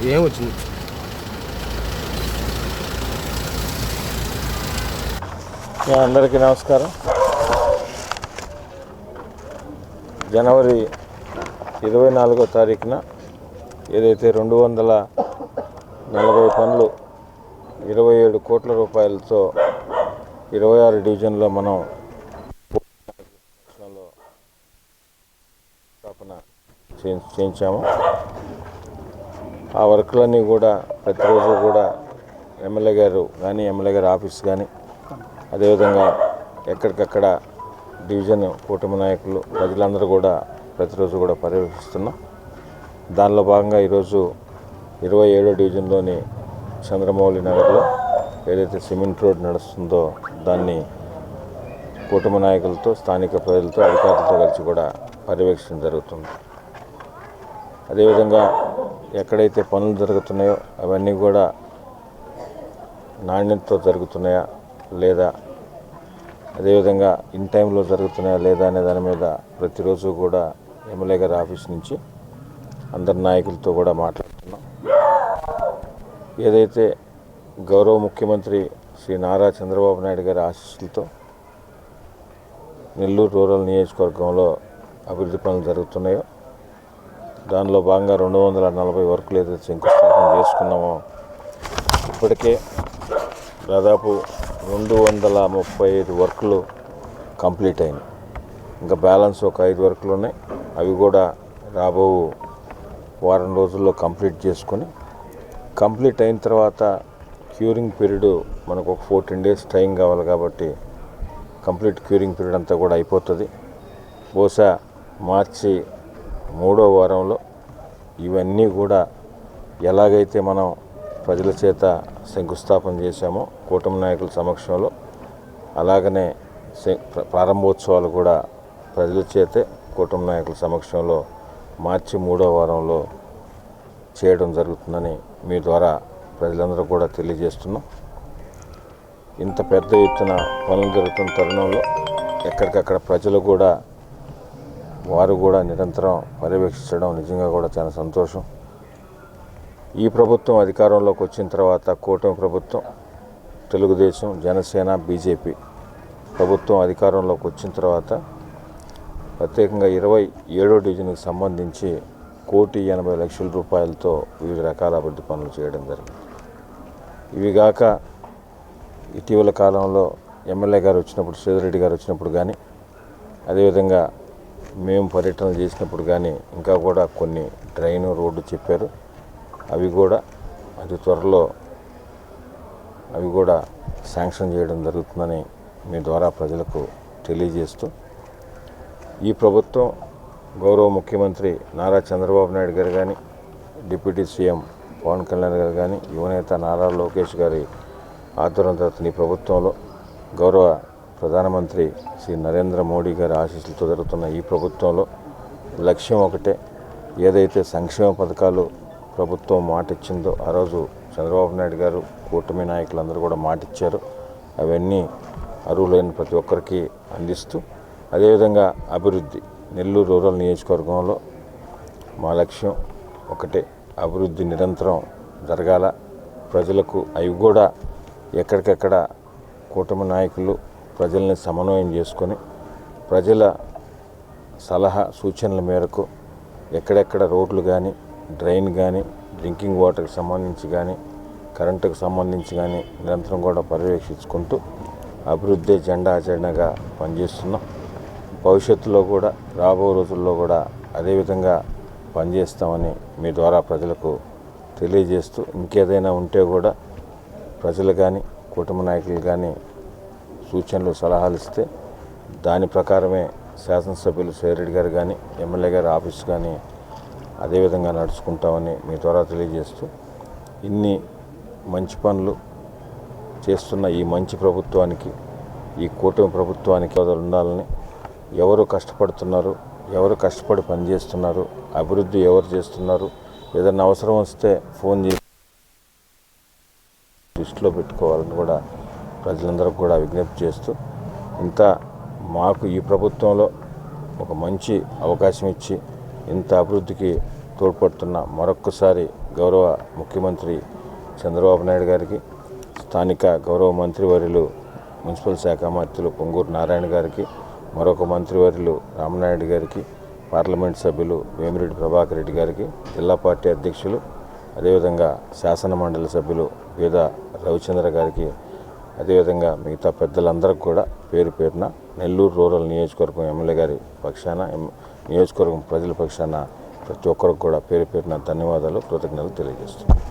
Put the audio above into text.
ఏమొచ్చింది? అందరికీ నమస్కారం. జనవరి 24వ తారీఖున ఏదైతే 240 పనులు 27 కోట్ల రూపాయలతో 26 డివిజన్లో మనం స్థాపన చేయించాము. ఆ వర్కులన్నీ కూడా ప్రతిరోజు కూడా ఎమ్మెల్యే గారు కానీ ఎమ్మెల్యే గారి ఆఫీస్ కానీ అదేవిధంగా ఎక్కడికక్కడ డివిజన్ కూటమి నాయకులు ప్రజలందరూ కూడా ప్రతిరోజు కూడా పర్యవేక్షిస్తున్నాం. దానిలో భాగంగా ఈరోజు 27వ డివిజన్లోని చంద్రమౌళి నగర్లో ఏదైతే సిమెంట్ రోడ్ నడుస్తుందో దాన్ని కూటమి నాయకులతో స్థానిక ప్రజలతో అధికారులతో కలిసి కూడా పర్యవేక్షణ జరుగుతుంది. అదేవిధంగా ఎక్కడైతే పనులు జరుగుతున్నాయో అవన్నీ కూడా నాణ్యతతో జరుగుతున్నాయా లేదా, అదేవిధంగా ఇన్ టైంలో జరుగుతున్నాయా లేదా అనే దాని మీద ప్రతిరోజు కూడా ఎమ్మెల్యే గారి ఆఫీస్ నుంచి అందరి నాయకులతో కూడా మాట్లాడుతున్నాం. ఏదైతే గౌరవ ముఖ్యమంత్రి శ్రీ నారా చంద్రబాబు నాయుడు గారి ఆశీస్సులతో నెల్లూరు రూరల్ నియోజకవర్గంలో అభివృద్ధి పనులు జరుగుతున్నాయో దానిలో భాగంగా 240 వర్కులు ఏదైతే శంకుస్థాపన చేసుకున్నామో ఇప్పటికే దాదాపు 235 వర్కులు కంప్లీట్ అయినాయి. ఇంకా బ్యాలెన్స్ ఒక 5 వర్కులు ఉన్నాయి. అవి కూడా రాబో వారం రోజుల్లో కంప్లీట్ చేసుకొని కంప్లీట్ అయిన తర్వాత క్యూరింగ్ పీరియడ్ మనకు ఒక 14 డేస్ టైం కావాలి కాబట్టి కంప్లీట్ క్యూరింగ్ పీరియడ్ అంతా కూడా అయిపోతుంది. బహుశా మార్చి 3వ వారంలో ఇవన్నీ కూడా ఎలాగైతే మనం ప్రజల చేత శంకుస్థాపన చేశామో కూటమి నాయకుల సమక్షంలో అలాగనే ప్రారంభోత్సవాలు కూడా ప్రజల చేతే కూటమి నాయకుల సమక్షంలో మార్చి 3వ వారంలో చేయడం జరుగుతుందని మీ ద్వారా ప్రజలందరూ కూడా తెలియజేస్తున్నాం. ఇంత పెద్ద ఎత్తున పనులు జరుగుతున్న తరుణంలో ఎక్కడికక్కడ ప్రజలు కూడా వారు కూడా నిరంతరం పర్యవేక్షించడం నిజంగా కూడా చాలా సంతోషం. ఈ ప్రభుత్వం అధికారంలోకి వచ్చిన తర్వాత కూటమి ప్రభుత్వం, తెలుగుదేశం, జనసేన, బీజేపీ ప్రభుత్వం అధికారంలోకి వచ్చిన తర్వాత ప్రత్యేకంగా 27వ డివిజన్కి సంబంధించి 1,80,00,000 రూపాయలతో వివిధ రకాల అభివృద్ధి పనులు చేయడం జరిగింది. ఇవిగాక ఇటీవల కాలంలో ఎమ్మెల్యే గారు వచ్చినప్పుడు, శ్రీధర్ గారు వచ్చినప్పుడు కానీ అదేవిధంగా మేము పర్యటనలు చేసినప్పుడు కానీ ఇంకా కూడా కొన్ని డ్రైన్ రోడ్డు చెప్పారు. అవి కూడా అతి త్వరలో అవి కూడా శాంక్షన్ చేయడం జరుగుతుందని మీ ద్వారా ప్రజలకు తెలియజేస్తూ ఈ ప్రభుత్వం గౌరవ ముఖ్యమంత్రి నారా చంద్రబాబు నాయుడు గారు కానీ డిప్యూటీ సీఎం పవన్ కళ్యాణ్ గారు కానీ యువనేత నారా లోకేష్ గారి ఆధ్వర్యం తర్వాత ఈ ప్రభుత్వంలో గౌరవ ప్రధానమంత్రి శ్రీ నరేంద్ర మోడీ గారి ఆశీస్సులతో జరుగుతున్న ఈ ప్రభుత్వంలో లక్ష్యం ఒకటే. ఏదైతే సంక్షేమ పథకాలు ప్రభుత్వం మాట ఇచ్చిందో ఆ రోజు చంద్రబాబు నాయుడు గారు కూటమి నాయకులందరూ కూడా మాట ఇచ్చారు. అవన్నీ అర్హులైన ప్రతి ఒక్కరికి అందిస్తూ అదేవిధంగా అభివృద్ధి నెల్లూరు రూరల్ నియోజకవర్గంలో మా లక్ష్యం ఒకటే, అభివృద్ధి నిరంతరం జరగాల. ప్రజలకు అవి కూడా ఎక్కడికక్కడ కూటమి నాయకులు ప్రజల్ని సమన్వయం చేసుకొని ప్రజల సలహా సూచనల మేరకు ఎక్కడెక్కడ రోడ్లు కానీ, డ్రైన్ కానీ, డ్రింకింగ్ వాటర్కి సంబంధించి కానీ, కరెంటుకు సంబంధించి కానీ నిరంతరం కూడా పర్యవేక్షించుకుంటూ అభివృద్ధి జెండా అజెండాగా పనిచేస్తున్నాం. భవిష్యత్తులో కూడా రాబో రోజుల్లో కూడా అదేవిధంగా పనిచేస్తామని మీ ద్వారా ప్రజలకు తెలియజేస్తూ ఇంకేదైనా ఉంటే కూడా ప్రజలు కానీ కుటుంబ నాయకులు కానీ సూచనలు సలహాలు ఇస్తే దాని ప్రకారమే శాసనసభ్యులు శ్రీధర్ గారు కానీ ఎమ్మెల్యే గారి ఆఫీస్ కానీ అదేవిధంగా నడుచుకుంటామని మీ ద్వారా తెలియజేస్తూ ఇన్ని మంచి పనులు చేస్తున్న ఈ మంచి ప్రభుత్వానికి, ఈ కూటమి ప్రభుత్వానికి ఉండాలని, ఎవరు కష్టపడుతున్నారు, ఎవరు కష్టపడి పనిచేస్తున్నారు, అభివృద్ధి ఎవరు చేస్తున్నారు, ఏదైనా అవసరం వస్తే ఫోన్ చేసి దృష్టిలో పెట్టుకోవాలని కూడా ప్రజలందరికీ కూడా విజ్ఞప్తి చేస్తూ ఇంత మాకు ఈ ప్రభుత్వంలో ఒక మంచి అవకాశం ఇచ్చి ఇంత అభివృద్ధికి తోడ్పడుతున్న మరొక్కసారి గౌరవ ముఖ్యమంత్రి చంద్రబాబు నాయుడు గారికి, స్థానిక గౌరవ మంత్రివర్యులు మున్సిపల్ శాఖ మంత్రులు పొంగూరు నారాయణ గారికి, మరొక మంత్రివర్యులు రామనాయుడు గారికి, పార్లమెంట్ సభ్యులు వేమిరెడ్డి ప్రభాకర్ రెడ్డి గారికి, జిల్లా పార్టీ అధ్యక్షులు అదేవిధంగా శాసన మండలి సభ్యులు వేద రవిచంద్ర గారికి, అదేవిధంగా మిగతా పెద్దలందరికీ కూడా పేరు పేరున నెల్లూరు రూరల్ నియోజకవర్గం ఎమ్మెల్యే గారి పక్షాన, నియోజకవర్గం ప్రజల పక్షాన ప్రతి ఒక్కరికి కూడా పేరు పేరున ధన్యవాదాలు, కృతజ్ఞతలు తెలియజేస్తున్నాను.